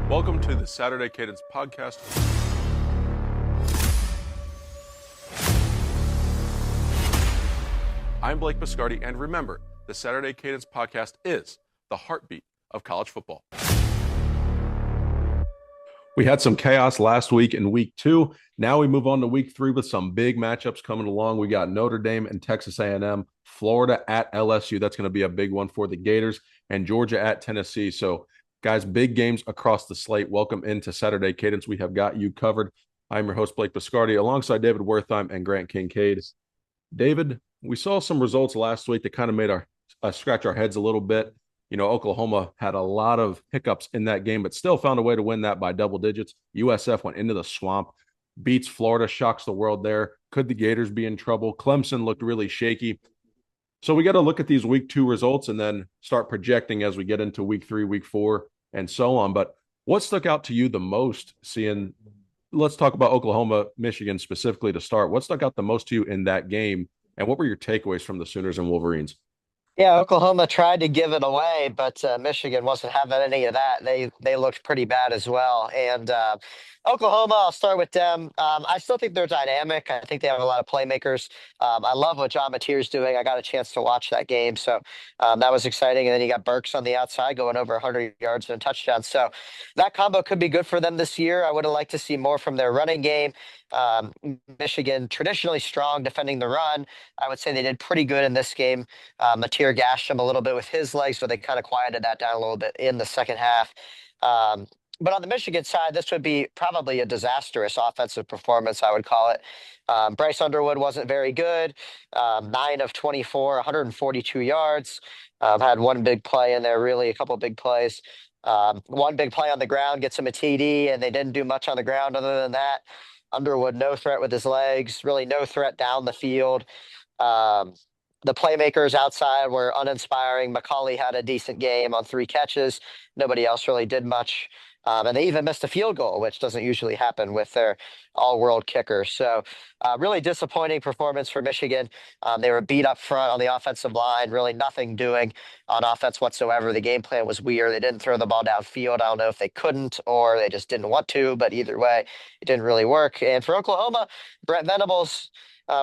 Welcome to the Saturday Cadence podcast. I'm Blake Biscardi, and remember, the Saturday Cadence podcast is the heartbeat of college football. We had some chaos last week in week 2. Now we move on to week 3 with some big matchups coming along. We got Notre Dame and Texas A&M, Florida at LSU. That's going to be a big one for the Gators, and Georgia at Tennessee. So, guys, big games across the slate. Welcome into Saturday Cadence. We have got you covered. I'm your host, Blake Biscardi, alongside David Wertheim and Grant Kincaid. David, we saw some results last week that kind of made our scratch our heads a little bit. You know, Oklahoma had a lot of hiccups in that game, but still found a way to win that by double digits. USF went into the swamp, beats Florida, shocks the world there. Could the Gators be in trouble? Clemson looked really shaky. So we got to look at these week 2 results and then start projecting as we get into week 3, week 4, and so on. But what stuck out to you the most seeing, let's talk about Oklahoma, Michigan specifically to start. What stuck out the most to you in that game, and what were your takeaways from the Sooners and Wolverines? Yeah, Oklahoma tried to give it away, but Michigan wasn't having any of that. They looked pretty bad as well. And Oklahoma, I'll start with them. I still think they're dynamic. I think they have a lot of playmakers. I love what John Mateer's doing. I got a chance to watch that game, so that was exciting. And then you got Burks on the outside going over 100 yards and a touchdown. So that combo could be good for them this year. I would have liked to see more from their running game. Um, Michigan traditionally strong defending the run. I would say they did pretty good in this game. Mateer gashed him a little bit with his legs, so they kind of quieted that down a little bit in the second half. Um, but on the Michigan side, this would be probably a disastrous offensive performance, I would call it. Bryce Underwood wasn't very good. 9 of 24, 142 yards. Had one big play in there, really, a couple of big plays. One big play on the ground gets him a TD, and they didn't do much on the ground other than that. Underwood, no threat with his legs, really no threat down the field. Um, the playmakers outside were uninspiring. McCauley had a decent game on 3 catches. Nobody else really did much. And they even missed a field goal, which doesn't usually happen with their all-world kicker. So really disappointing performance for Michigan. They were beat up front on the offensive line, really nothing doing on offense whatsoever. The game plan was weird. They didn't throw the ball downfield. I don't know if they couldn't or they just didn't want to, but either way, it didn't really work. And for Oklahoma, Brent Venables,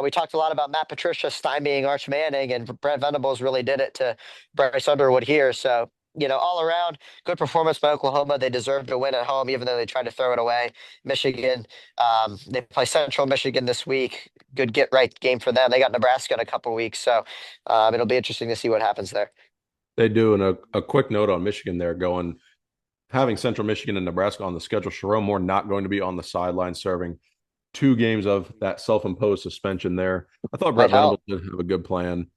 we talked a lot about Matt Patricia stymieing Arch Manning, and Brent Venables really did it to Bryce Underwood here. So, all around, good performance by Oklahoma. They deserved to win at home, even though they tried to throw it away. Michigan, they play Central Michigan this week. Good get-right game for them. They got Nebraska in a couple weeks, so it'll be interesting to see what happens there. They do, and a quick note on Michigan there having Central Michigan and Nebraska on the schedule. Sharon Moore not going to be on the sideline serving 2 games of that self-imposed suspension there. I thought Brett Venables did have a good plan.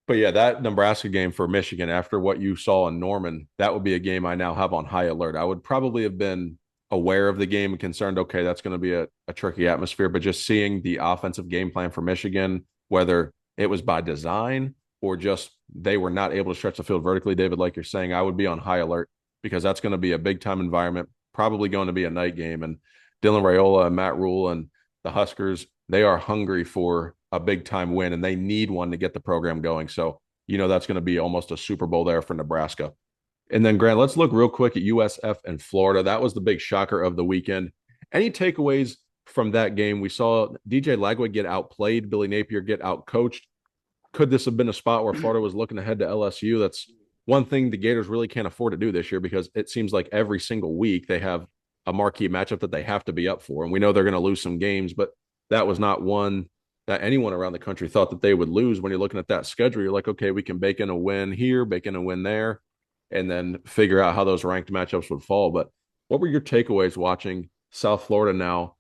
But yeah, that Nebraska game for Michigan, after what you saw in Norman, that would be a game I now have on high alert. I would probably have been aware of the game and concerned, okay, that's going to be a tricky atmosphere. But just seeing the offensive game plan for Michigan, whether it was by design or just they were not able to stretch the field vertically, David, like you're saying, I would be on high alert because that's going to be a big-time environment, probably going to be a night game. And Dylan Raiola and Matt Rule and the Huskers, they are hungry for a big-time win, and they need one to get the program going. So, that's going to be almost a Super Bowl there for Nebraska. And then, Grant, let's look real quick at USF and Florida. That was the big shocker of the weekend. Any takeaways from that game? We saw DJ Lagway get outplayed, Billy Napier get outcoached. Could this have been a spot where Florida was looking ahead to LSU? That's one thing the Gators really can't afford to do this year because it seems like every single week they have a marquee matchup that they have to be up for. And we know they're going to lose some games, but that was not one that anyone around the country thought that they would lose. When you're looking at that schedule, you're like, okay, we can bake in a win here, bake in a win there, and then figure out how those ranked matchups would fall. But what were your takeaways watching South Florida now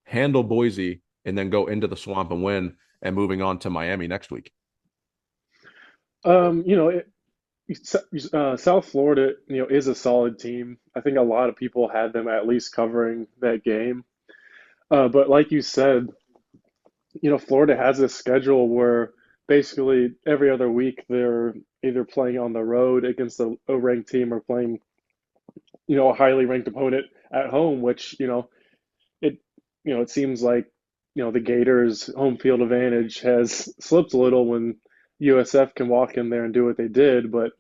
handle Boise and then go into the swamp and win and moving on to Miami next week? Um, you know, it, South Florida, is a solid team. I think a lot of people had them at least covering that game. But like you said, Florida has a schedule where basically every other week they're either playing on the road against a ranked team or playing, a highly ranked opponent at home, which, it, it seems like, the Gators' home field advantage has slipped a little when USF can walk in there and do what they did. But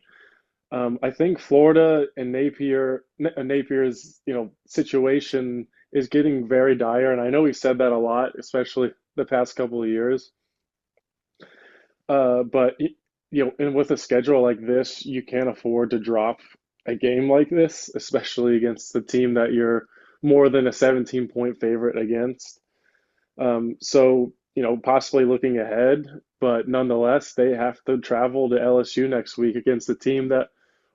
I think Florida and Napier's, situation is getting very dire, and I know we said that a lot, especially the past couple of years. But and with a schedule like this, you can't afford to drop a game like this, especially against the team that you're more than a 17-point favorite against. So, possibly looking ahead, but nonetheless, they have to travel to LSU next week against a team that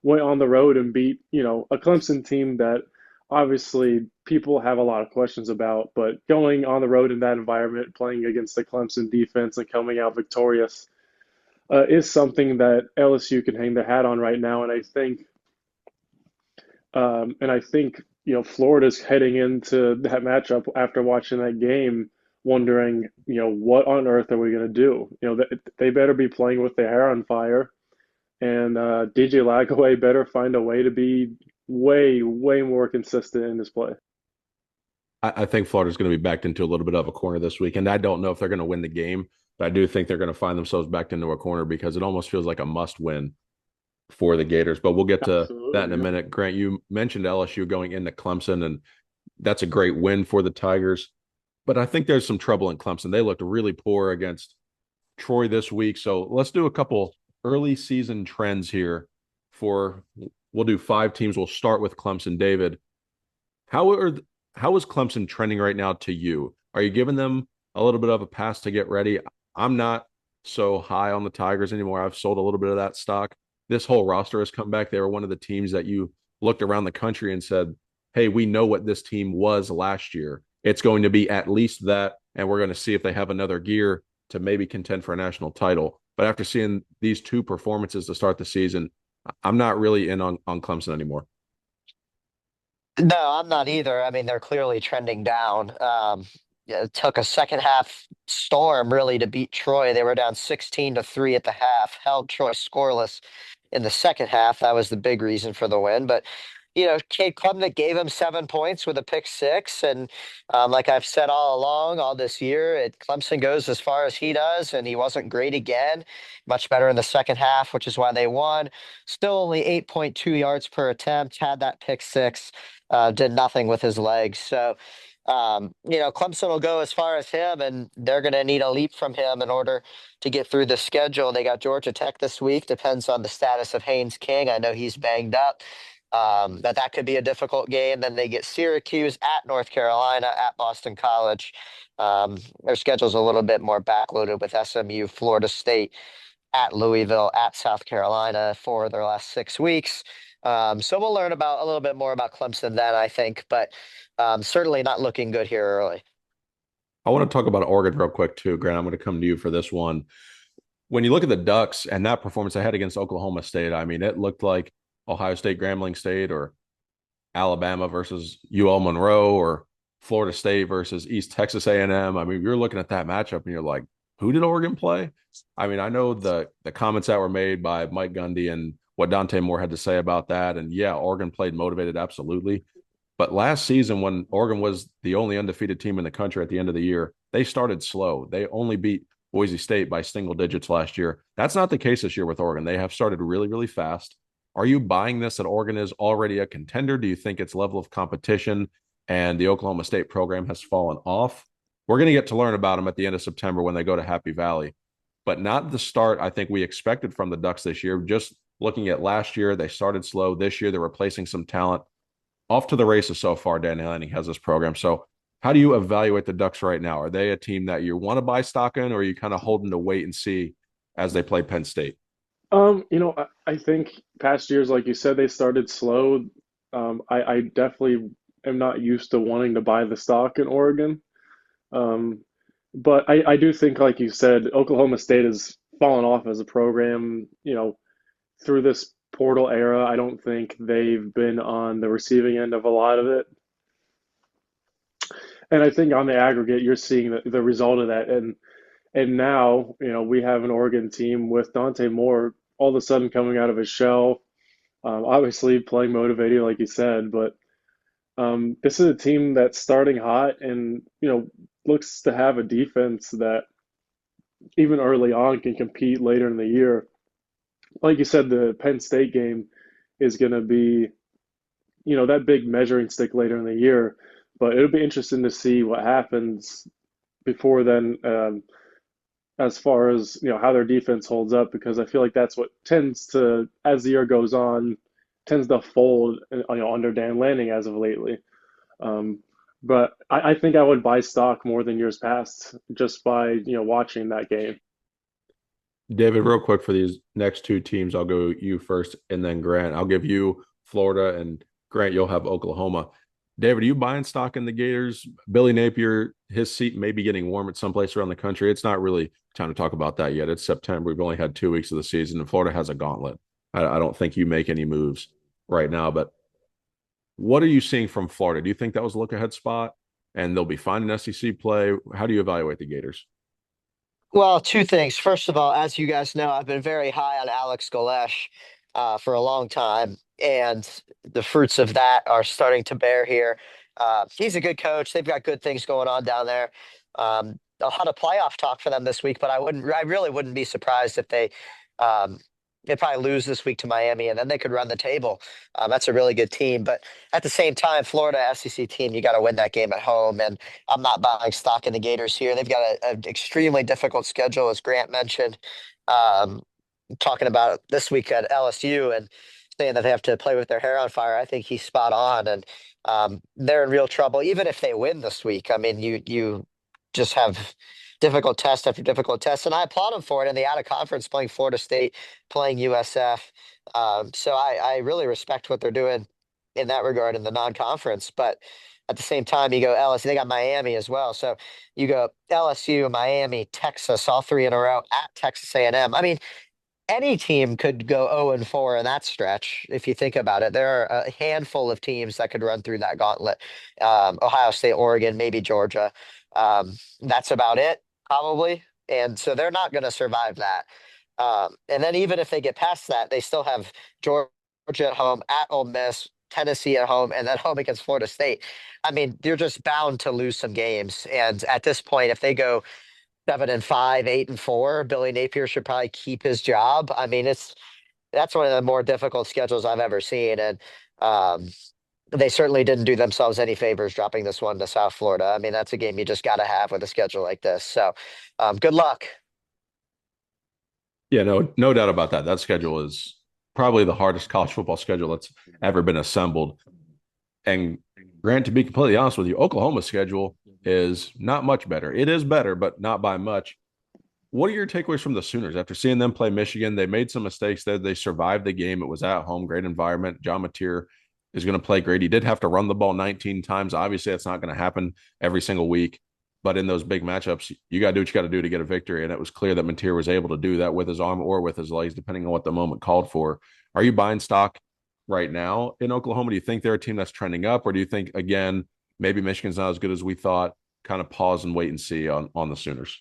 went on the road and beat, a Clemson team that obviously people have a lot of questions about, but going on the road in that environment, playing against the Clemson defense and coming out victorious is something that LSU can hang their hat on right now. And I think Florida's heading into that matchup after watching that game, wondering, what on earth are we going to do? They better be playing with their hair on fire, and DJ Lagaway better find a way to be way, way more consistent in his play. I think Florida's going to be backed into a little bit of a corner this week, and I don't know if they're going to win the game, but I do think they're going to find themselves backed into a corner because it almost feels like a must win for the Gators. But we'll get to that in a Absolutely, yeah. minute. Grant, you mentioned LSU going into Clemson, and that's a great win for the Tigers. But I think there's some trouble in Clemson. They looked really poor against Troy this week. So let's do a couple early season trends here for we'll do 5 teams. We'll start with Clemson. David, how are how is Clemson trending right now to you? Are you giving them a little bit of a pass to get ready? I'm not so high on the Tigers anymore. I've sold a little bit of that stock. This whole roster has come back. They were one of the teams that you looked around the country and said, "Hey, we know what this team was last year. It's going to be at least that, and we're going to see if they have another gear to maybe contend for a national title." But after seeing these 2 performances to start the season, I'm not really in on Clemson anymore. No, I'm not either. I mean, they're clearly trending down. Yeah, it took a second half storm really to beat Troy. They were down 16-3 at the half, held Troy scoreless in the second half. That was the big reason for the win. But Cade Klubnik gave him 7 points with a pick six, and like I've said all along, all this year, Clemson goes as far as he does, and he wasn't great again. Much better in the second half, which is why they won. Still only 8.2 yards per attempt. Had that pick six, did nothing with his legs. So. Clemson will go as far as him, and they're going to need a leap from him in order to get through the schedule. They got Georgia Tech this week. Depends on the status of Haynes King. I know he's banged up. That could be a difficult game. Then they get Syracuse at North Carolina at Boston College. Their schedule's a little bit more backloaded with SMU, Florida State at Louisville at South Carolina for their last 6 weeks. So we'll learn about a little bit more about Clemson then, I think, but certainly not looking good here early. I want to talk about Oregon real quick too, Grant. I'm going to come to you for this one. When you look at the Ducks and that performance they had against Oklahoma State, I mean, it looked like Ohio State, Grambling State, or Alabama versus UL Monroe, or Florida State versus East Texas A&M. I mean, you're looking at that matchup and you're like, who did Oregon play? I mean, I know the comments that were made by Mike Gundy and what Dante Moore had to say about that. And yeah, Oregon played motivated, absolutely. But last season, when Oregon was the only undefeated team in the country at the end of the year, they started slow. They only beat Boise State by single digits last year. That's not the case this year with Oregon. They have started really, really fast. Are you buying this that Oregon is already a contender? Do you think its level of competition and the Oklahoma State program has fallen off? We're going to get to learn about them at the end of September when they go to Happy Valley, but not the start I think we expected from the Ducks this year. Just looking at last year, they started slow. This year, they're replacing some talent. Off to the races so far, Dan Lanning has this program. So how do you evaluate the Ducks right now? Are they a team that you want to buy stock in, or are you kind of holding to wait and see as they play Penn State? I think past years, like you said, they started slow. I definitely am not used to wanting to buy the stock in Oregon. Um, but I do think, like you said, Oklahoma State has fallen off as a program, through this portal era. I don't think they've been on the receiving end of a lot of it. And I think on the aggregate, you're seeing the result of that. And now, we have an Oregon team with Dante Moore all of a sudden coming out of his shell, obviously playing motivated, like you said, but this is a team that's starting hot and, looks to have a defense that even early on can compete later in the year. Like you said, the Penn State game, is going to be, that big measuring stick later in the year. But it'll be interesting to see what happens before then, as far as how their defense holds up, because I feel like that's what tends to, as the year goes on, tends to fold, under Dan Lanning as of lately. Um, but I think I would buy stock more than years past just by watching that game. David, real quick for these next two teams, I'll go you first and then Grant. I'll give you Florida, and Grant, you'll have Oklahoma. David, are you buying stock in the Gators? Billy Napier, his seat may be getting warm at some place around the country. It's not really time to talk about that yet. It's September. We've only had 2 weeks of the season, and Florida has a gauntlet. I don't think you make any moves right now, but what are you seeing from Florida? Do you think that was a look ahead spot and they'll be fine in SEC play? How do you evaluate the Gators? Well, two things. First of all, as you guys know, I've been very high on Alex Golesh for a long time, and the fruits of that are starting to bear here. He's a good coach. They've got good things going on down there. A lot of playoff talk for them this week, but I really wouldn't be surprised if um, they probably lose this week to Miami, and then they could run the table. That's a really good team, but at the same time, Florida SEC team, you got to win that game at home, and I'm not buying stock in the Gators here. They've got an extremely difficult schedule, as Grant mentioned. Um, Talking about this week at LSU and saying that they have to play with their hair on fire, I think he's spot on, and they're in real trouble. Even if they win this week, I mean, you just have difficult test after difficult test, and I applaud them for it. In the out of conference, playing Florida State, playing USF, so I really respect what they're doing in that regard in the non-conference, but. At the same time, you go LSU. They got Miami as well, so you go LSU, Miami, Texas, all three in a row at Texas A&M. I mean, any team could go 0-4 in that stretch if you think about it. There are a handful of teams that could run through that gauntlet. Ohio State, Oregon, maybe Georgia. That's about it, probably. And so they're not going to survive that. And then even if they get past that, they still have Georgia at home, at Ole Miss, Tennessee at home, and then home against Florida State. I mean, you're just bound to lose some games. And at this point, if they go 7-5, 8-4, Billy Napier should probably keep his job. I mean, that's one of the more difficult schedules I've ever seen, and um, they certainly didn't do themselves any favors dropping this one to South Florida. I mean, that's a game you just got to have with a schedule like this. So, good luck. Yeah, no doubt about that. That schedule is probably the hardest college football schedule that's ever been assembled. And Grant, to be completely honest with you, Oklahoma's schedule is not much better. It is better, but not by much. What are your takeaways from the Sooners after seeing them play Michigan? They made some mistakes there. They survived the game. It was at home, great environment. John Mateer is going to play great. He did have to run the ball 19 times. Obviously, that's not going to happen every single week. But in those big matchups, you got to do what you got to do to get a victory. And it was clear that Mateer was able to do that with his arm or with his legs, depending on what the moment called for. Are you buying stock right now in Oklahoma? Do you think they're a team that's trending up? Or do you think, again, maybe Michigan's not as good as we thought? Kind of pause and wait and see on the Sooners.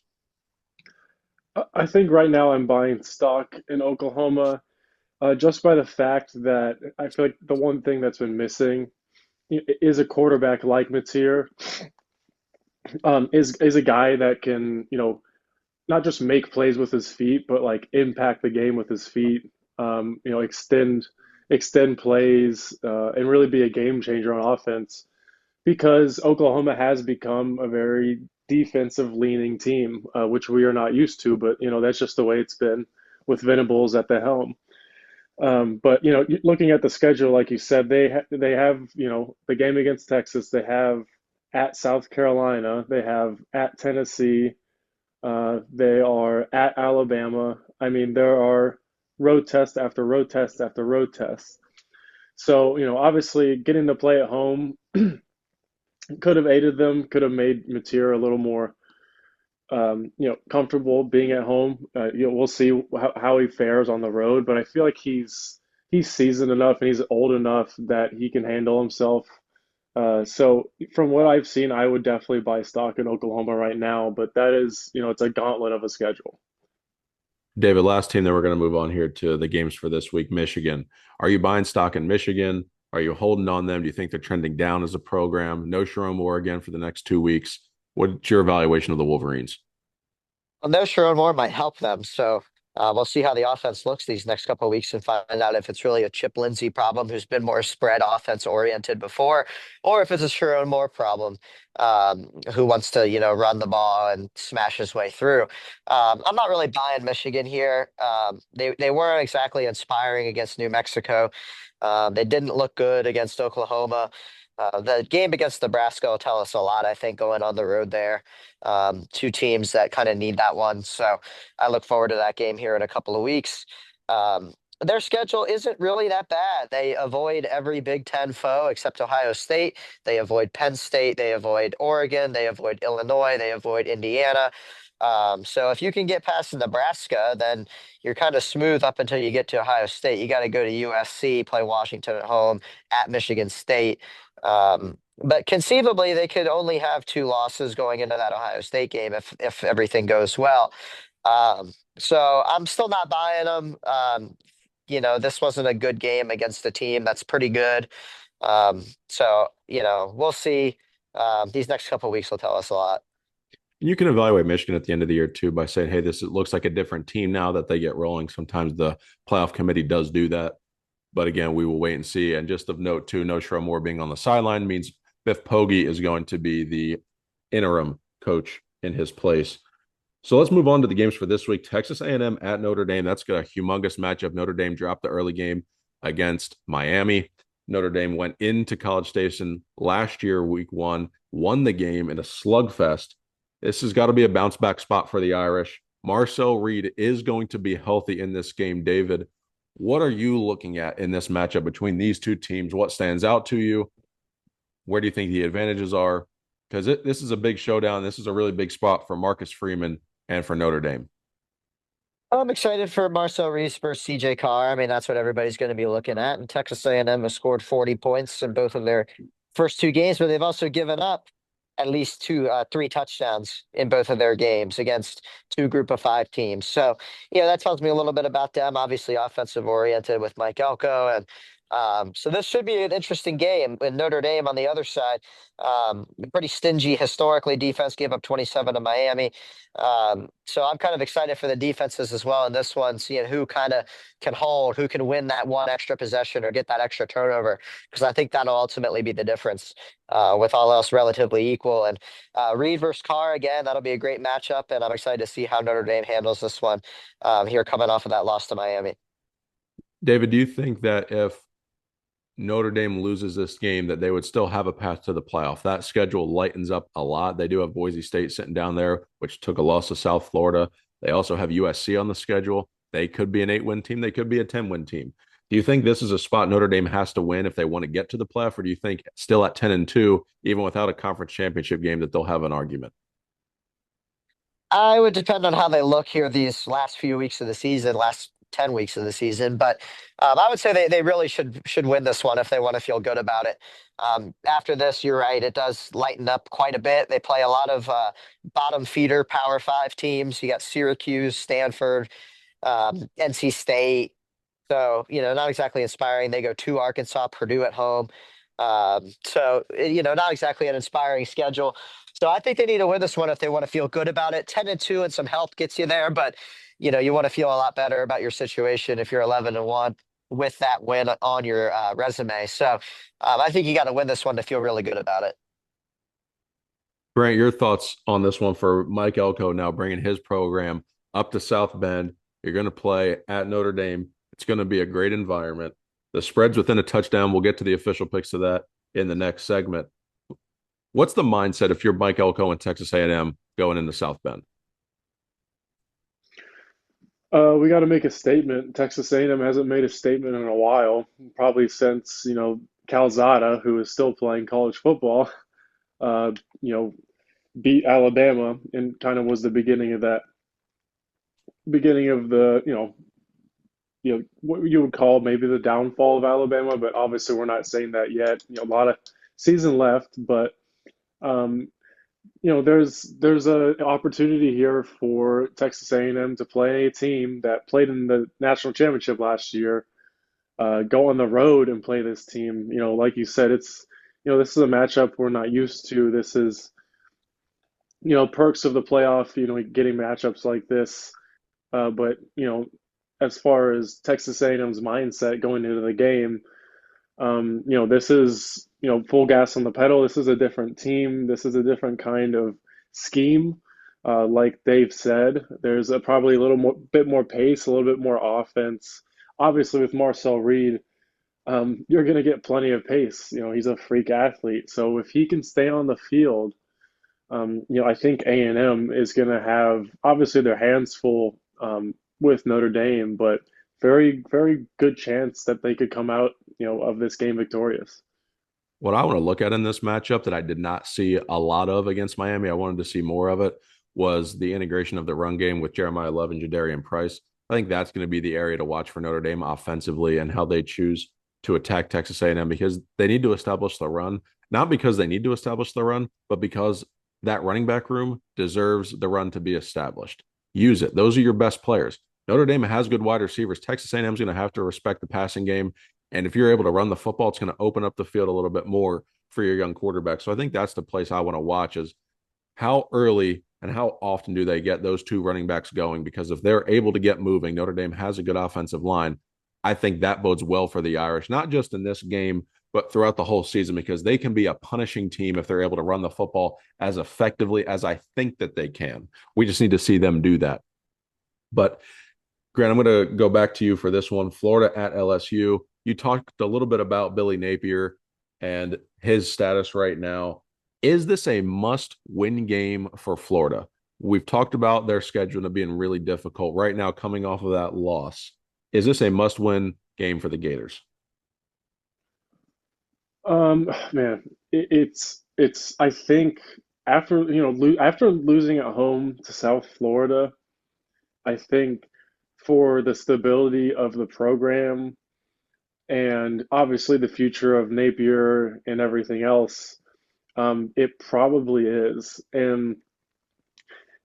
I think right now I'm buying stock in Oklahoma, just by the fact that I feel like the one thing that's been missing is a quarterback like Mateer, is a guy that can, not just make plays with his feet, but like impact the game with his feet, extend plays, and really be a game changer on offense, because Oklahoma has become a very defensive leaning team, which we are not used to, but that's just the way it's been with Venables at the helm. But looking at the schedule, like you said, they have the game against Texas, they have at South Carolina, they have at Tennessee, they are at Alabama. I mean, there are road test after road test after road test. So obviously getting to play at home could have aided them, could have made Mateer a little more comfortable being at home. We'll see how he fares on the road, but I feel like he's seasoned enough and he's old enough that he can handle himself. So from what I've seen, I would definitely buy stock in Oklahoma right now, but that is, it's a gauntlet of a schedule. David, last team that we're going to move on here to the games for this week, Michigan. Are you buying stock in Michigan? Are you holding on them? Do you think they're trending down as a program? No Sharon Moore again for the next 2 weeks. What's your evaluation of the Wolverines? Well, no Sharon Moore might help them. So We'll see how the offense looks these next couple of weeks and find out if it's really a Chip Lindsey problem, who's been more spread offense oriented before, or if it's a Sharon Moore problem, who wants to, run the ball and smash his way through. I'm not really buying Michigan here. They weren't exactly inspiring against New Mexico. They didn't look good against Oklahoma. The game against Nebraska will tell us a lot, I think, going on the road there. Two teams that kind of need that one. So I look forward to that game here in a couple of weeks. Their schedule isn't really that bad. They avoid every Big Ten foe except Ohio State. They avoid Penn State. They avoid Oregon. They avoid Illinois. They avoid Indiana. So if you can get past Nebraska, then you're kind of smooth up until you get to Ohio State. You got to go to USC, play Washington at home, at Michigan State. But conceivably, they could only have two losses going into that Ohio State game if everything goes well. So I'm still not buying them. This wasn't a good game against a team that's pretty good. So we'll see. These next couple of weeks will tell us a lot. You can evaluate Michigan at the end of the year too by saying, hey, this looks like a different team now that they get rolling. Sometimes the playoff committee does do that. But again, we will wait and see. And just of note too, no Sherrod Moore being on the sideline means Biff Poggi is going to be the interim coach in his place. So let's move on to the games for this week. Texas A&M at Notre Dame. That's got a humongous matchup. Notre Dame dropped the early game against Miami. Notre Dame went into College Station last year, week one, won the game in a slugfest. This has got to be a bounce back spot for the Irish. Marcel Reed is going to be healthy in this game. David, what are you looking at in this matchup between these two teams? What stands out to you? Where do you think the advantages are? Because this is a big showdown. This is a really big spot for Marcus Freeman and for Notre Dame. I'm excited for Marcel Reese versus CJ Carr. I mean, that's what everybody's going to be looking at. And Texas A&M has scored 40 points in both of their first two games, but they've also given up at least three touchdowns in both of their games against two group of five teams. So, that tells me a little bit about them. Obviously, offensive oriented with Mike Elko, and so this should be an interesting game. And Notre Dame on the other side, pretty stingy historically. Defense gave up 27 to Miami. So I'm kind of excited for the defenses as well in this one, seeing who kind of can hold, who can win that one extra possession or get that extra turnover, because I think that'll ultimately be the difference with all else relatively equal. And Reed versus Carr, again, that'll be a great matchup, and I'm excited to see how Notre Dame handles this one here coming off of that loss to Miami. David, do you think that if Notre Dame loses this game, that they would still have a path to the playoff? That schedule lightens up a lot. They do have Boise State sitting down there, which took a loss to South Florida. They also have USC on the schedule. They could be an 8-win team. They could be a 10-win team. Do you think this is a spot Notre Dame has to win if they want to get to the playoff, or do you think still at 10-2, even without a conference championship game, that they'll have an argument? I would depend on how they look here these last few weeks of the season, last 10 weeks of the season. But I would say they really should win this one if they want to feel good about it. After this, you're right, it does lighten up quite a bit. They play a lot of bottom feeder Power Five teams. You got Syracuse, Stanford, NC State. So, not exactly inspiring. They go to Arkansas, Purdue at home. So, not exactly an inspiring schedule. So I think they need to win this one if they want to feel good about it. 10-2 and some help gets you there, but you want to feel a lot better about your situation if you're 11-1 with that win on your resume. So I think you got to win this one to feel really good about it. Grant, your thoughts on this one for Mike Elko now bringing his program up to South Bend. You're going to play at Notre Dame. It's going to be a great environment. The spread's within a touchdown. We'll get to the official picks of that in the next segment. What's the mindset if you're Mike Elko and Texas A&M going into South Bend? We got to make a statement. Texas A&M hasn't made a statement in a while, probably since, Calzada, who is still playing college football, uh, you know, beat Alabama and kind of was the beginning of the, what you would call maybe the downfall of Alabama, but obviously we're not saying that yet. A lot of season left, but um, there's a opportunity here for Texas A&M to play a team that played in the national championship last year, go on the road and play this team. Like you said, this is a matchup we're not used to. This is, perks of the playoff, getting matchups like this. But as far as Texas A&M's mindset going into the game, this is full gas on the pedal. This is a different team. This is a different kind of scheme. Like Dave said, there's probably a little bit more pace, a little bit more offense. Obviously, with Marcel Reed, you're going to get plenty of pace. He's a freak athlete. So if he can stay on the field, I think A&M is going to have obviously their hands full with Notre Dame, but very, very good chance that they could come out, of this game victorious. What I want to look at in this matchup that I did not see a lot of against Miami, I wanted to see more of it, was the integration of the run game with Jeremiah Love and Jadarian Price. I think that's going to be the area to watch for Notre Dame offensively and how they choose to attack Texas A&M, because they need to establish the run, not because they need to establish the run, but because that running back room deserves the run to be established. Use it. Those are your best players. Notre Dame has good wide receivers. Texas A&M is going to have to respect the passing game. And if you're able to run the football, it's going to open up the field a little bit more for your young quarterback. So I think that's the place I want to watch, is how early and how often do they get those two running backs going? Because if they're able to get moving, Notre Dame has a good offensive line. I think that bodes well for the Irish, not just in this game, but throughout the whole season, because they can be a punishing team if they're able to run the football as effectively as I think that they can. We just need to see them do that. But Grant, I'm going to go back to you for this one. Florida at LSU. You talked a little bit about Billy Napier and his status right now. Is this a must-win game for Florida? We've talked about their schedule being really difficult right now coming off of that loss. Is this a must-win game for the Gators? Man, it's I think after losing at home to South Florida, I think for the stability of the program and obviously the future of Napier and everything else, it probably is. And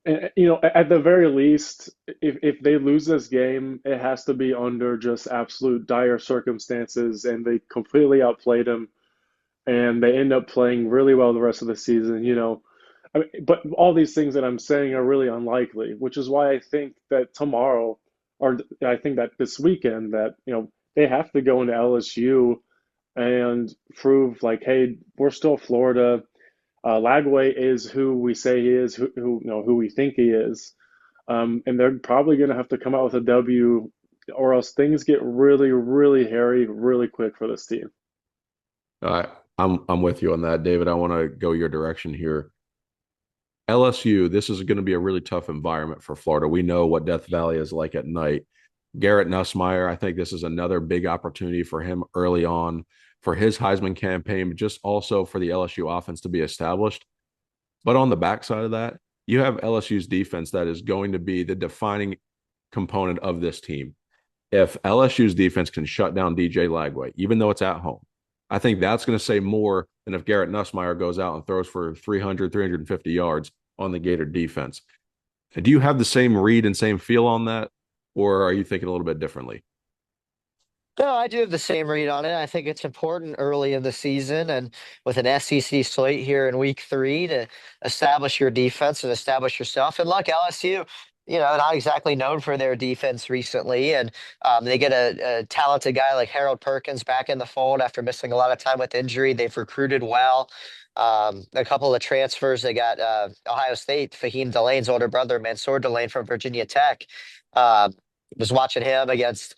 at the very least, if they lose this game, it has to be under just absolute dire circumstances, and they completely outplayed them, and they end up playing really well the rest of the season. But all these things that I'm saying are really unlikely, which is why I think that tomorrow, or I think that this weekend, that they have to go into LSU and prove like, hey, we're still Florida. Lagway is who we say he is, who we think he is, and they're probably going to have to come out with a W, or else things get really, really hairy really quick for this team. I'm with you on that, David. I want to go your direction here. LSU, this is going to be a really tough environment for Florida. We know what Death Valley is like at night. Garrett Nussmeier, I think this is another big opportunity for him early on for his Heisman campaign, but just also for the LSU offense to be established. But on the backside of that, you have LSU's defense that is going to be the defining component of this team. If LSU's defense can shut down DJ Lagway, even though it's at home, I think that's going to say more than if Garrett Nussmeier goes out and throws for 300, 350 yards on the Gator defense. Do you have the same read and same feel on that, or are you thinking a little bit differently? No, I do have the same read on it. I think it's important early in the season and with an SEC slate here in week 3 to establish your defense and establish yourself. And look, LSU, not exactly known for their defense recently. And they get a talented guy like Harold Perkins back in the fold after missing a lot of time with injury. They've recruited well. A couple of transfers. They got Ohio State, Fahim Delane's older brother, Mansour Delane from Virginia Tech. Uh, was watching him against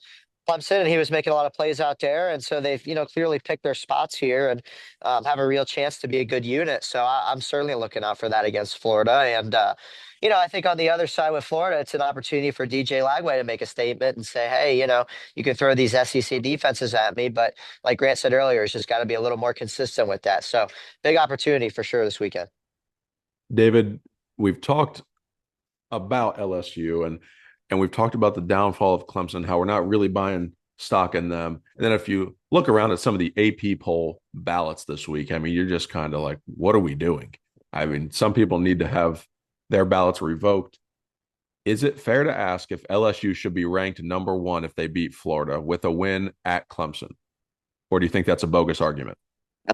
Clemson, and he was making a lot of plays out there. And so they've, clearly picked their spots here and have a real chance to be a good unit. So I'm certainly looking out for that against Florida. And, I think on the other side with Florida, it's an opportunity for DJ Lagway to make a statement and say, hey, you can throw these SEC defenses at me. But like Grant said earlier, it's just got to be a little more consistent with that. So big opportunity for sure this weekend. David, we've talked about LSU and we've talked about the downfall of Clemson, how we're not really buying stock in them. And then if you look around at some of the AP poll ballots this week, I mean, you're just kind of like, what are we doing? I mean, some people need to have their ballots revoked. Is it fair to ask if LSU should be ranked number 1 if they beat Florida with a win at Clemson? Or do you think that's a bogus argument?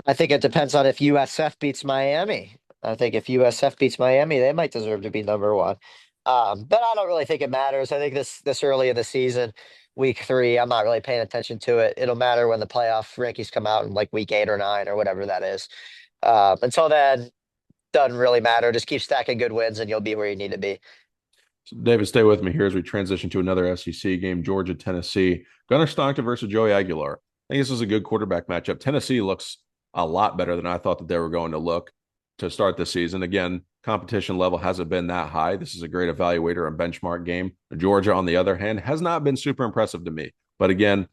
I think it depends on if USF beats Miami. I think if USF beats Miami, they might deserve to be number 1. But I don't really think it matters. I think this early in the season, week 3, I'm not really paying attention to it. It'll matter when the playoff rankings come out in like week 8 or 9 or whatever that is. Until then, doesn't really matter. Just keep stacking good wins, and you'll be where you need to be. So David, stay with me here as we transition to another SEC game, Georgia, Tennessee. Gunnar Stockton versus Joey Aguilar. I think this is a good quarterback matchup. Tennessee looks a lot better than I thought that they were going to look to start the season. Again, competition level hasn't been that high. This is a great evaluator and benchmark game. Georgia, on the other hand, has not been super impressive to me. But again,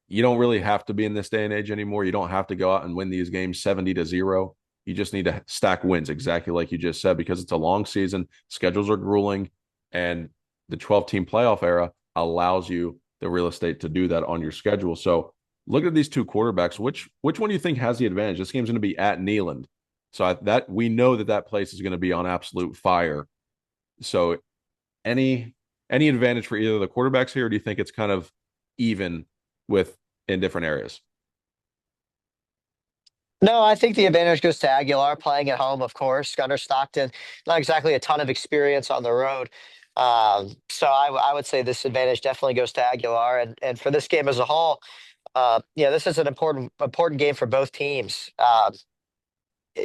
you don't really have to be in this day and age anymore. You don't have to go out and win these games 70-0. You just need to stack wins, exactly like you just said, because it's a long season. Schedules are grueling, and the 12-team playoff era allows you the real estate to do that on your schedule. So look at these two quarterbacks. Which one do you think has the advantage? This game's going to be at Neyland. So that we know that place is going to be on absolute fire. So any advantage for either of the quarterbacks here, or do you think it's kind of even in different areas? No, I think the advantage goes to Aguilar playing at home, of course. Gunnar Stockton, not exactly a ton of experience on the road. So I would say this advantage definitely goes to Aguilar. And for this game as a whole, this is an important game for both teams.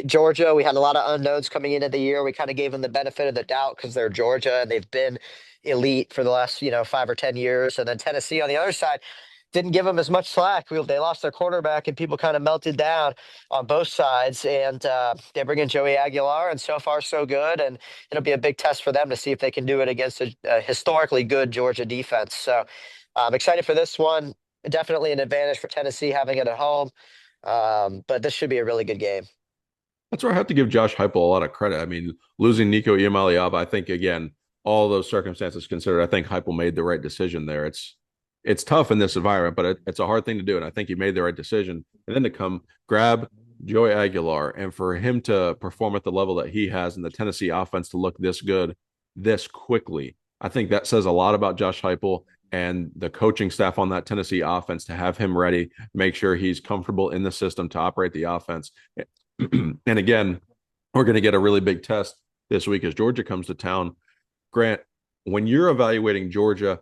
Georgia, we had a lot of unknowns coming into the year. We kind of gave them the benefit of the doubt because they're Georgia and they've been elite for the last 5 or 10 years. And then Tennessee on the other side didn't give them as much slack. They lost their quarterback and people kind of melted down on both sides. And they bring in Joey Aguilar, and so far so good. And it'll be a big test for them to see if they can do it against a historically good Georgia defense. So I'm excited for this one. Definitely an advantage for Tennessee having it at home. But this should be a really good game. That's where I have to give Josh Heupel a lot of credit. I mean, losing Nico Iamaleava, I think, again, all those circumstances considered, I think Heupel made the right decision there. It's tough in this environment, but it's a hard thing to do, and I think he made the right decision. And then to come grab Joey Aguilar, and for him to perform at the level that he has, and the Tennessee offense to look this good this quickly, I think that says a lot about Josh Heupel and the coaching staff on that Tennessee offense to have him ready, make sure he's comfortable in the system to operate the offense. And again, we're going to get a really big test this week as Georgia comes to town. Grant, when you're evaluating Georgia,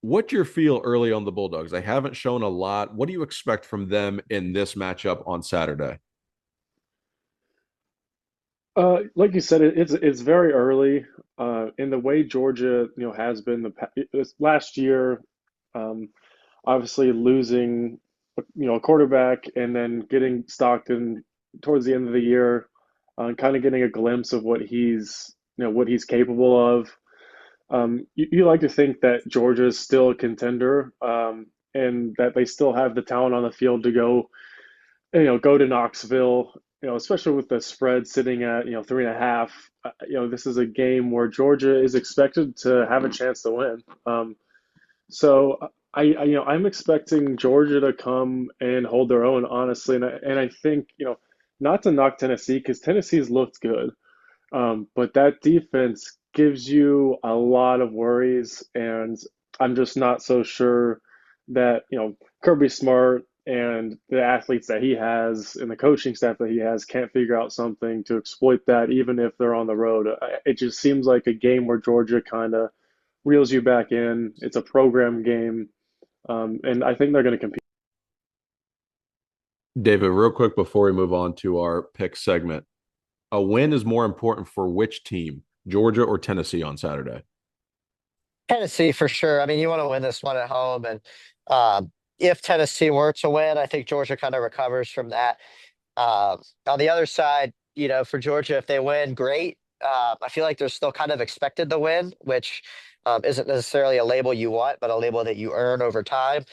what's your feel early on the Bulldogs? They haven't shown a lot. What do you expect from them in this matchup on Saturday? Like you said, it's very early. In the way Georgia, has been this last year. Um, Obviously losing, a quarterback and then getting Stockton towards the end of the year, kind of getting a glimpse of what he's capable of. You like to think that Georgia is still a contender, and that they still have the talent on the field to go to Knoxville, especially with the spread sitting at 3.5. This is a game where Georgia is expected to have a chance to win. So I'm expecting Georgia to come and hold their own, honestly, and I think not to knock Tennessee because Tennessee's looked good, but that defense gives you a lot of worries, and I'm just not so sure that Kirby Smart and the athletes that he has and the coaching staff that he has can't figure out something to exploit that, even if they're on the road. It just seems like a game where Georgia kind of reels you back in. It's a program game, and I think they're going to compete. David, real quick before we move on to our pick segment, a win is more important for which team, Georgia or Tennessee on Saturday? Tennessee for sure. I mean, you want to win this one at home, and if Tennessee were to win, I think Georgia kind of recovers from that. On the other side, for Georgia, if they win, great. I feel like they're still kind of expected to win, which isn't necessarily a label you want, but a label that you earn over time.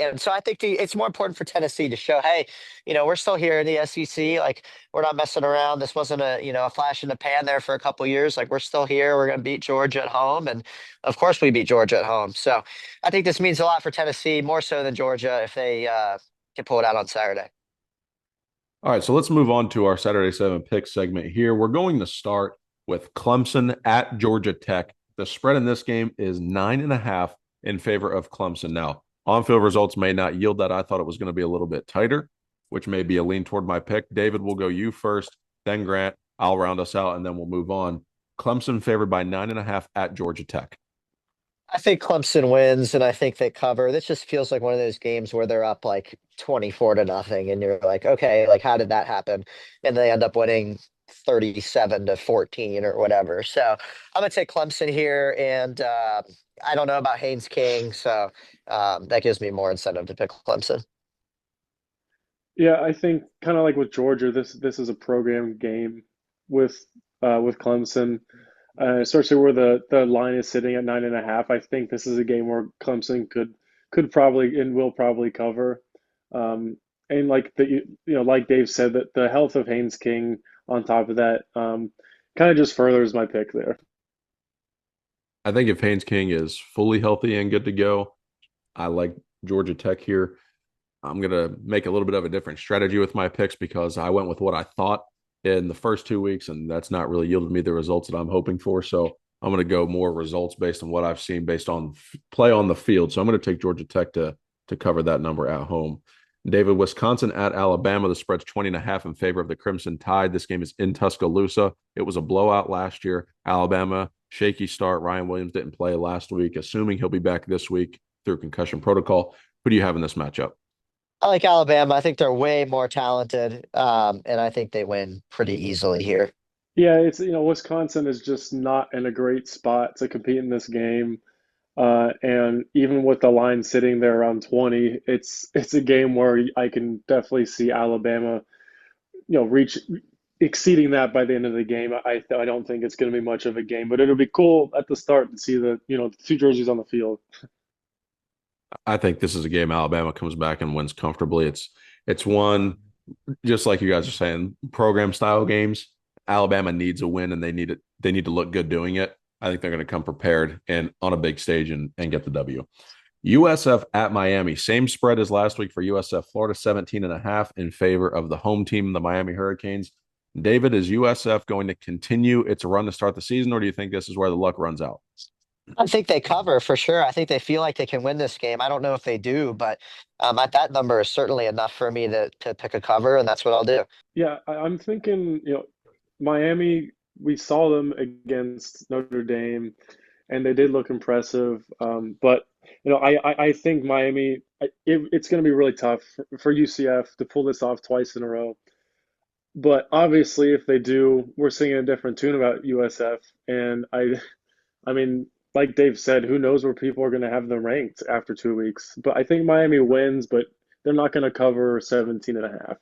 And so I think it's more important for Tennessee to show, hey, we're still here in the SEC. Like, we're not messing around. This wasn't a flash in the pan there for a couple of years. Like, we're still here. We're going to beat Georgia at home. And of course we beat Georgia at home. So I think this means a lot for Tennessee, more so than Georgia, if they can pull it out on Saturday. All right, so let's move on to our Saturday 7 pick segment here. We're going to start with Clemson at Georgia Tech. The spread in this game is 9.5 in favor of Clemson. Now, on-field results may not yield that. I thought it was going to be a little bit tighter, which may be a lean toward my pick. David, we'll go you first, then Grant. I'll round us out, and then we'll move on. Clemson favored by 9.5 at Georgia Tech. I think Clemson wins, and I think they cover. This just feels like one of those games where they're up like 24-0, and you're like, okay, like how did that happen? And they end up winning 37-14 or whatever. So I'm gonna take Clemson here, and I don't know about Haynes King, so that gives me more incentive to pick Clemson. Yeah, I think kind of like with Georgia, this is a program game with Clemson, especially where the line is sitting at 9.5. I think this is a game where Clemson could probably and will probably cover. And like like Dave said, that the health of Haynes King on top of that kind of just furthers my pick there. I think if Haynes King is fully healthy and good to go, I like Georgia Tech here. I'm going to make a little bit of a different strategy with my picks because I went with what I thought in the first 2 weeks, and that's not really yielded me the results that I'm hoping for. So I'm going to go more results based on what I've seen based on play on the field. So I'm going to take Georgia Tech to cover that number at home. David, Wisconsin at Alabama. The spread's 20.5 in favor of the Crimson Tide. This game is in Tuscaloosa. It was a blowout last year. Alabama, shaky start. Ryan Williams didn't play last week, assuming he'll be back this week through concussion protocol. Who do you have in this matchup? I like Alabama. I think they're way more talented, and I think they win pretty easily here. Yeah, it's Wisconsin is just not in a great spot to compete in this game. And even with the line sitting there around 20, it's a game where I can definitely see Alabama, reach exceeding that by the end of the game. I don't think it's going to be much of a game, but it'll be cool at the start to see the two jerseys on the field. I think this is a game Alabama comes back and wins comfortably. It's one, just like you guys are saying, program style games. Alabama needs a win and they need to look good doing it. I think they're going to come prepared and on a big stage and get the W. USF at Miami. Same spread as last week for USF. Florida 17.5 in favor of the home team, the Miami Hurricanes. David, is USF going to continue its run to start the season, or do you think this is where the luck runs out? I think they cover for sure. I think they feel like they can win this game. I don't know if they do, but at that number is certainly enough for me to pick a cover, and that's what I'll do. Yeah, I'm thinking, Miami, we saw them against Notre Dame, and they did look impressive. But I think Miami, it's going to be really tough for UCF to pull this off twice in a row. But obviously, if they do, we're singing a different tune about USF. And I mean, like Dave said, who knows where people are going to have them ranked after 2 weeks. But I think Miami wins, but they're not going to cover 17.5.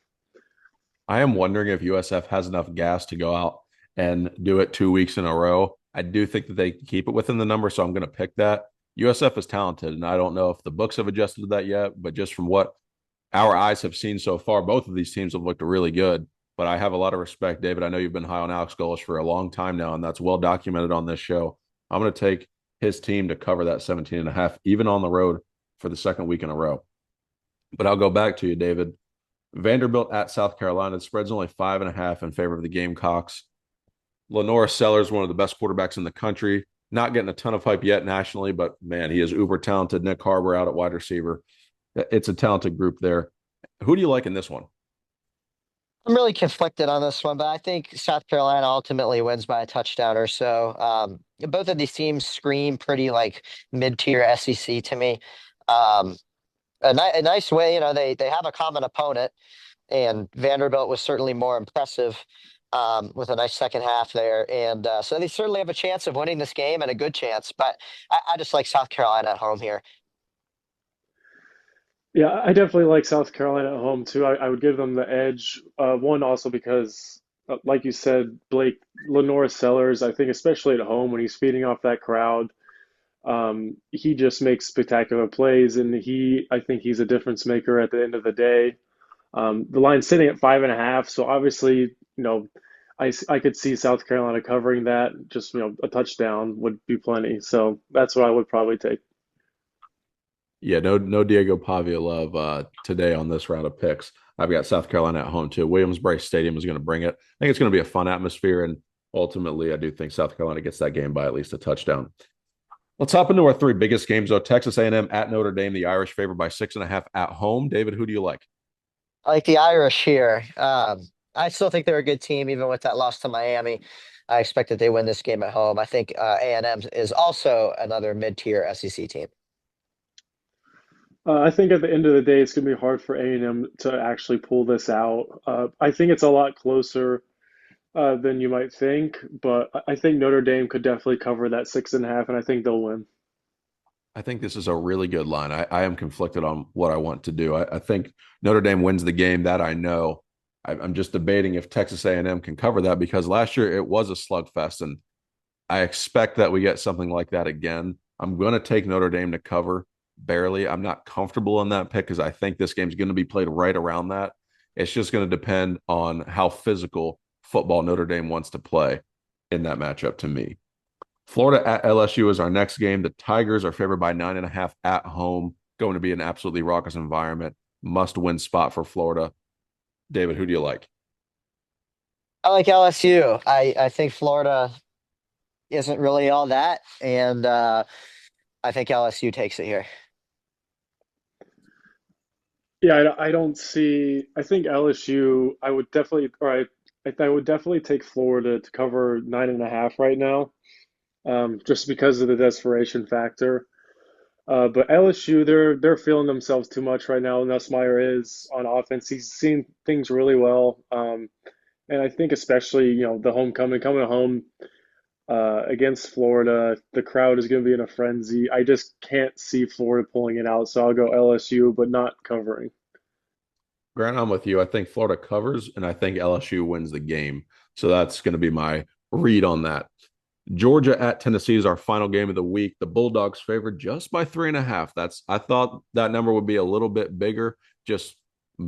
I am wondering if USF has enough gas to go out and do it 2 weeks in a row. I do think that they can keep it within the number, so I'm going to pick that. USF is talented, and I don't know if the books have adjusted to that yet, but just from what our eyes have seen so far, both of these teams have looked really good. But I have a lot of respect, David. I know you've been high on Alex Golesh for a long time now, and that's well documented on this show. I'm going to take his team to cover that 17.5, even on the road for the second week in a row. But I'll go back to you, David. Vanderbilt at South Carolina. The spread's only 5.5 in favor of the Gamecocks. Lenora Sellers, one of the best quarterbacks in the country. Not getting a ton of hype yet nationally, but man, he is uber talented. Nick Harbor out at wide receiver. It's a talented group there. Who do you like in this one? I'm really conflicted on this one, but I think South Carolina ultimately wins by a touchdown or so. Both of these teams scream pretty like mid-tier SEC to me. Um, a nice way, they have a common opponent, and Vanderbilt was certainly more impressive with a nice second half there. And so they certainly have a chance of winning this game and a good chance, but I just like South Carolina at home here. Yeah, I definitely like South Carolina at home too. I would give them the edge. One also because, like you said, Blake Lenora Sellers, I think especially at home when he's feeding off that crowd, he just makes spectacular plays, and I think he's a difference maker at the end of the day. The line's sitting at 5.5, so obviously, I could see South Carolina covering that. Just, a touchdown would be plenty. So that's what I would probably take. Yeah, no Diego Pavia love today on this round of picks. I've got South Carolina at home too. Williams-Brice Stadium is going to bring it. I think it's going to be a fun atmosphere, and ultimately, I do think South Carolina gets that game by at least a touchdown. Let's hop into our three biggest games, though. Texas A&M at Notre Dame, the Irish favored by 6.5 at home. David, who do you like? I like the Irish here. I still think they're a good team, even with that loss to Miami. I expect that they win this game at home. I think A&M is also another mid-tier SEC team. I think at the end of the day, it's going to be hard for A&M to actually pull this out. I think it's a lot closer than you might think, but I think Notre Dame could definitely cover that 6.5, and I think they'll win. I think this is a really good line. I am conflicted on what I want to do. I think Notre Dame wins the game. That I know. I'm just debating if Texas A&M can cover that because last year it was a slugfest, and I expect that we get something like that again. I'm going to take Notre Dame to cover barely. I'm not comfortable in that pick because I think this game's going to be played right around that. It's just going to depend on how physical football Notre Dame wants to play in that matchup to me. Florida at LSU is our next game. The Tigers are favored by 9.5 at home. Going to be an absolutely raucous environment. Must win spot for Florida. David, who do you like? I like LSU. I think Florida isn't really all that, and I think LSU takes it here. Yeah, I don't see. I think LSU. I would definitely, I would definitely take Florida to cover 9.5 right now, just because of the desperation factor. But LSU, they're feeling themselves too much right now. Nussmeier is on offense. He's seen things really well, and I think especially the homecoming coming home against Florida, the crowd is going to be in a frenzy. I just can't see Florida pulling it out, so I'll go LSU, but not covering. Grant, I'm with you. I think Florida covers, and I think LSU wins the game. So that's going to be my read on that. Georgia at Tennessee is our final game of the week. The Bulldogs favored just by 3.5. I thought that number would be a little bit bigger, just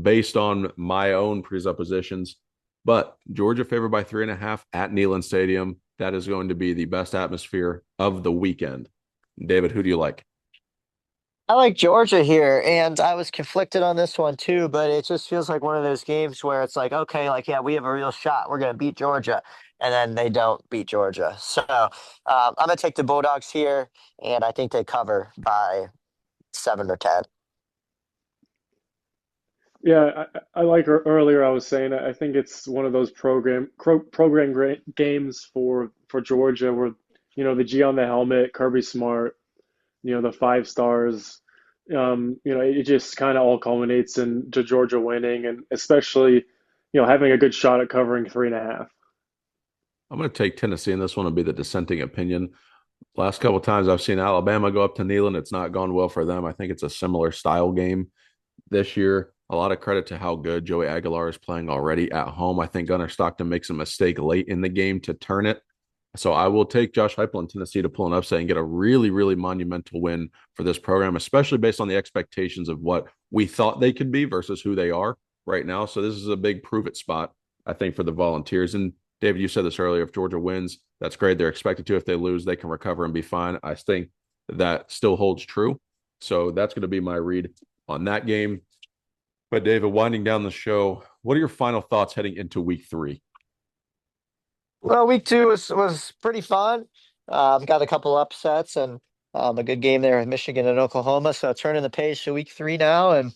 based on my own presuppositions. But Georgia favored by 3.5 at Neyland Stadium. That is going to be the best atmosphere of the weekend. David, who do you like? I like Georgia here, and I was conflicted on this one too, but it just feels like one of those games where it's like, okay, like, yeah, we have a real shot. We're going to beat Georgia. And then they don't beat Georgia. So I'm going to take the Bulldogs here, and I think they cover by 7 or 10. Yeah, I like earlier I was saying I think it's one of those games for Georgia where the G on the helmet, Kirby Smart, the 5 stars. It just kind of all culminates into Georgia winning, and especially having a good shot at covering 3.5. I'm going to take Tennessee, and this one will be the dissenting opinion. Last couple of times I've seen Alabama go up to Neyland, it's not gone well for them. I think it's a similar style game this year. A lot of credit to how good Joey Aguilar is playing already at home. I think Gunnar Stockton makes a mistake late in the game to turn it. So I will take Josh Heupel in Tennessee to pull an upset and get a really, really monumental win for this program, especially based on the expectations of what we thought they could be versus who they are right now. So this is a big prove it spot, I think, for the Volunteers. And David, you said this earlier. If Georgia wins, that's great. They're expected to. If they lose, they can recover and be fine. I think that still holds true. So that's going to be my read on that game. But David, winding down the show, what are your final thoughts heading into week 3? Well, week 2 was pretty fun. Got a couple upsets and a good game there with Michigan and Oklahoma. So turning the page to week 3 now, and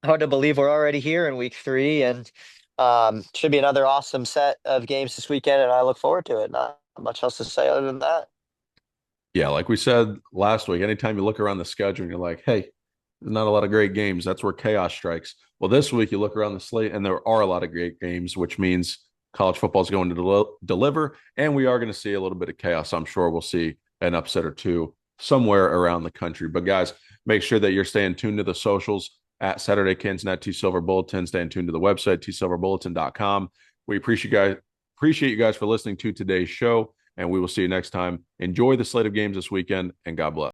hard to believe we're already here in week 3, and should be another awesome set of games this weekend, and I look forward to it. Not much else to say other than that. Yeah, like we said last week, anytime you look around the schedule and you're like, hey, there's not a lot of great games, that's where chaos strikes. Well, this week you look around the slate and there are a lot of great games, which means college football is going to deliver, and we are going to see a little bit of chaos. I'm sure we'll see an upset or two somewhere around the country. But guys, make sure that you're staying tuned to the socials at Saturday Cadence and at T Silver Bulletin. Staying tuned to the website, tsilverbulletin.com. We appreciate you guys for listening to today's show, and we will see you next time. Enjoy the slate of games this weekend, and God bless.